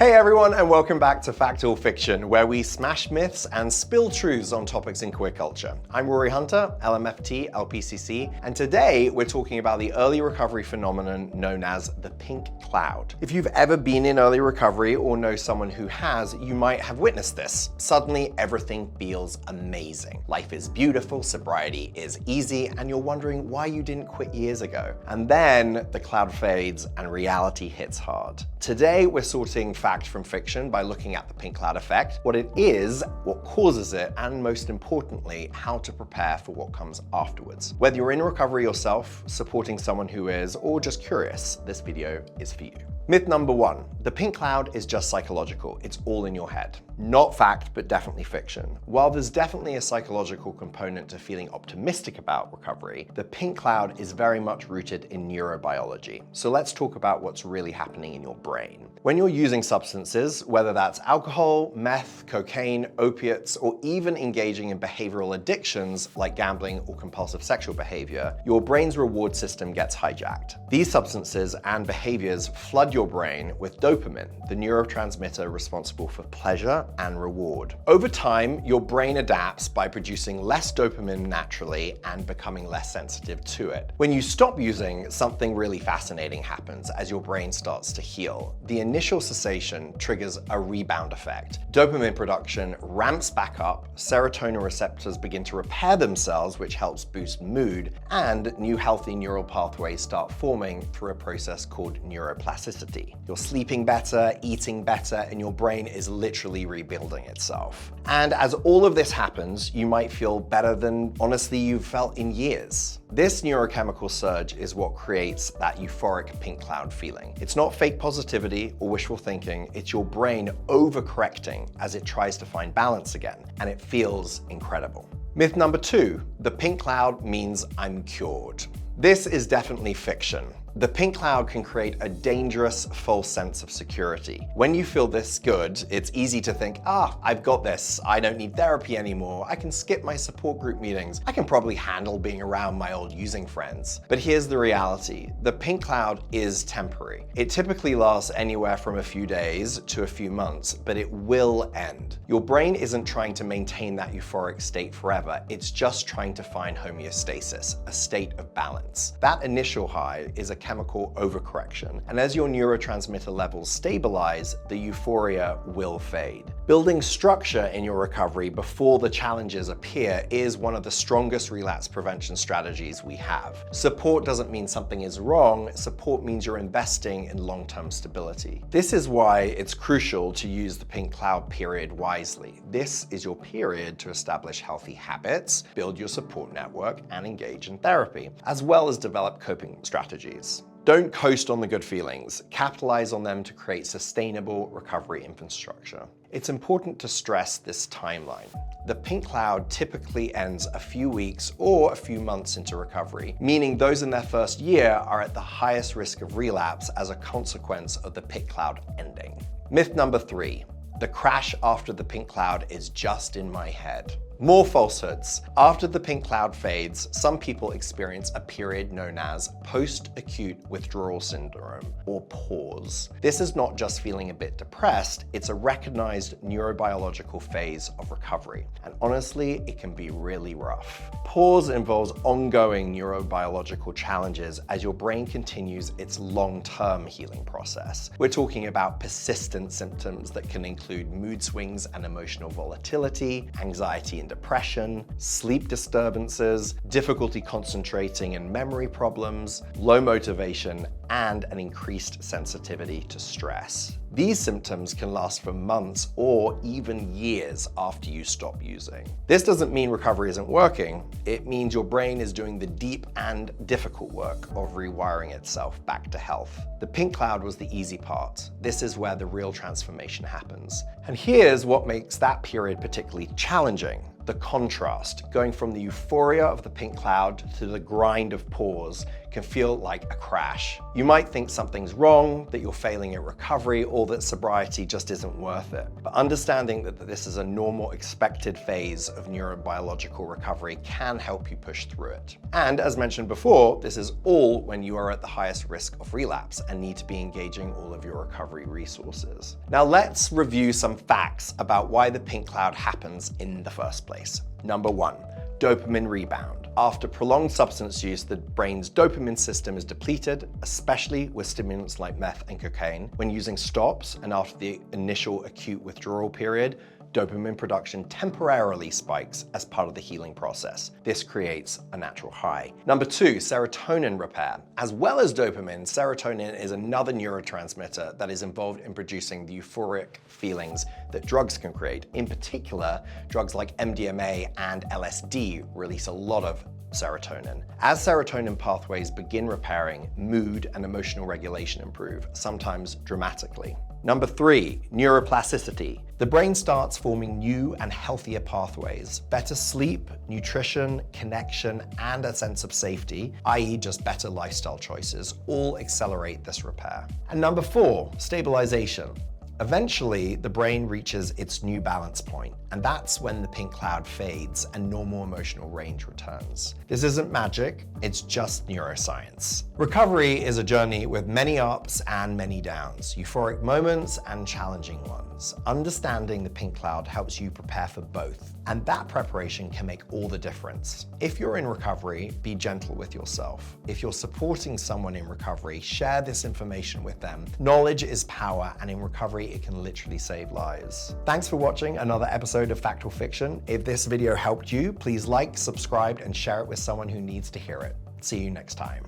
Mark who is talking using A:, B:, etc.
A: Hey everyone, and welcome back to Fact or Fiction, where we smash myths and spill truths on topics in queer culture. I'm Rory Hunter, LMFT, LPCC, and today we're talking about the early recovery phenomenon known as the pink cloud. If you've ever been in early recovery or know someone who has, you might have witnessed this. Suddenly, everything feels amazing. Life is beautiful, sobriety is easy, and you're wondering why you didn't quit years ago. And then the cloud fades and reality hits hard. Today, we're sorting fact from fiction by looking at the pink cloud effect, what it is, what causes it, and most importantly, how to prepare for what comes afterwards. Whether you're in recovery yourself, supporting someone who is, or just curious, this video is for you. Myth number one, the pink cloud is just psychological. It's all in your head. Not fact, but definitely fiction. While there's definitely a psychological component to feeling optimistic about recovery, the pink cloud is very much rooted in neurobiology. So let's talk about what's really happening in your brain. When you're using substances, whether that's alcohol, meth, cocaine, opiates, or even engaging in behavioral addictions like gambling or compulsive sexual behavior, your brain's reward system gets hijacked. These substances and behaviors flood your brain with dopamine, the neurotransmitter responsible for pleasure and reward. Over time, your brain adapts by producing less dopamine naturally and becoming less sensitive to it. When you stop using, something really fascinating happens as your brain starts to heal. The initial cessation triggers a rebound effect. Dopamine production ramps back up, serotonin receptors begin to repair themselves, which helps boost mood, and new healthy neural pathways start forming through a process called neuroplasticity. You're sleeping better, eating better, and your brain is literally rebuilding itself. And as all of this happens, you might feel better than honestly you've felt in years. This neurochemical surge is what creates that euphoric pink cloud feeling. It's not fake positivity or wishful thinking, it's your brain overcorrecting as it tries to find balance again, and it feels incredible. Myth number two, the pink cloud means I'm cured. This is definitely fiction. The pink cloud can create a dangerous, false sense of security. When you feel this good, it's easy to think, I've got this. I don't need therapy anymore. I can skip my support group meetings. I can probably handle being around my old using friends. But here's the reality. The pink cloud is temporary. It typically lasts anywhere from a few days to a few months, but it will end. Your brain isn't trying to maintain that euphoric state forever. It's just trying to find homeostasis, a state of balance. That initial high is a chemical overcorrection, and as your neurotransmitter levels stabilize, the euphoria will fade. Building structure in your recovery before the challenges appear is one of the strongest relapse prevention strategies we have. Support doesn't mean something is wrong, support means you're investing in long-term stability. This is why it's crucial to use the pink cloud period wisely. This is your period to establish healthy habits, build your support network, and engage in therapy, as well as develop coping strategies. Don't coast on the good feelings. Capitalize on them to create sustainable recovery infrastructure. It's important to stress this timeline. The pink cloud typically ends a few weeks or a few months into recovery, meaning those in their first year are at the highest risk of relapse as a consequence of the pink cloud ending. Myth number three, the crash after the pink cloud is just in my head. More falsehoods. After the pink cloud fades, some people experience a period known as Post-Acute Withdrawal Syndrome, or PAWS. This is not just feeling a bit depressed, it's a recognized neurobiological phase of recovery. And honestly, it can be really rough. PAWS involves ongoing neurobiological challenges as your brain continues its long-term healing process. We're talking about persistent symptoms that can include mood swings and emotional volatility, anxiety and depression, sleep disturbances, difficulty concentrating and memory problems, low motivation, and an increased sensitivity to stress. These symptoms can last for months or even years after you stop using. This doesn't mean recovery isn't working. It means your brain is doing the deep and difficult work of rewiring itself back to health. The pink cloud was the easy part. This is where the real transformation happens. And here's what makes that period particularly challenging. The contrast, going from the euphoria of the pink cloud to the grind of PAWS, can feel like a crash. You might think something's wrong, that you're failing at recovery, or that sobriety just isn't worth it. But understanding that this is a normal, expected phase of neurobiological recovery can help you push through it. And as mentioned before, this is all when you are at the highest risk of relapse and need to be engaging all of your recovery resources. Now let's review some facts about why the pink cloud happens in the first place. Number 1, dopamine rebound. After prolonged substance use, the brain's dopamine system is depleted, especially with stimulants like meth and cocaine. When using stops and after the initial acute withdrawal period, dopamine production temporarily spikes as part of the healing process. This creates a natural high. Number 2, serotonin repair. As well as dopamine, serotonin is another neurotransmitter that is involved in producing the euphoric feelings that drugs can create. In particular, drugs like MDMA and LSD release a lot of serotonin. As serotonin pathways begin repairing, mood and emotional regulation improve, sometimes dramatically. Number 3, neuroplasticity. The brain starts forming new and healthier pathways. Better sleep, nutrition, connection, and a sense of safety, i.e. just better lifestyle choices, all accelerate this repair. And number 4, stabilization. Eventually, the brain reaches its new balance point, and that's when the pink cloud fades and normal emotional range returns. This isn't magic, it's just neuroscience. Recovery is a journey with many ups and many downs, euphoric moments and challenging ones. Understanding the pink cloud helps you prepare for both, and that preparation can make all the difference. If you're in recovery, be gentle with yourself. If you're supporting someone in recovery, share this information with them. Knowledge is power, and in recovery, it can literally save lives. Thanks for watching another episode of Fact or Fiction. If this video helped you, please like, subscribe, and share it with someone who needs to hear it. See you next time.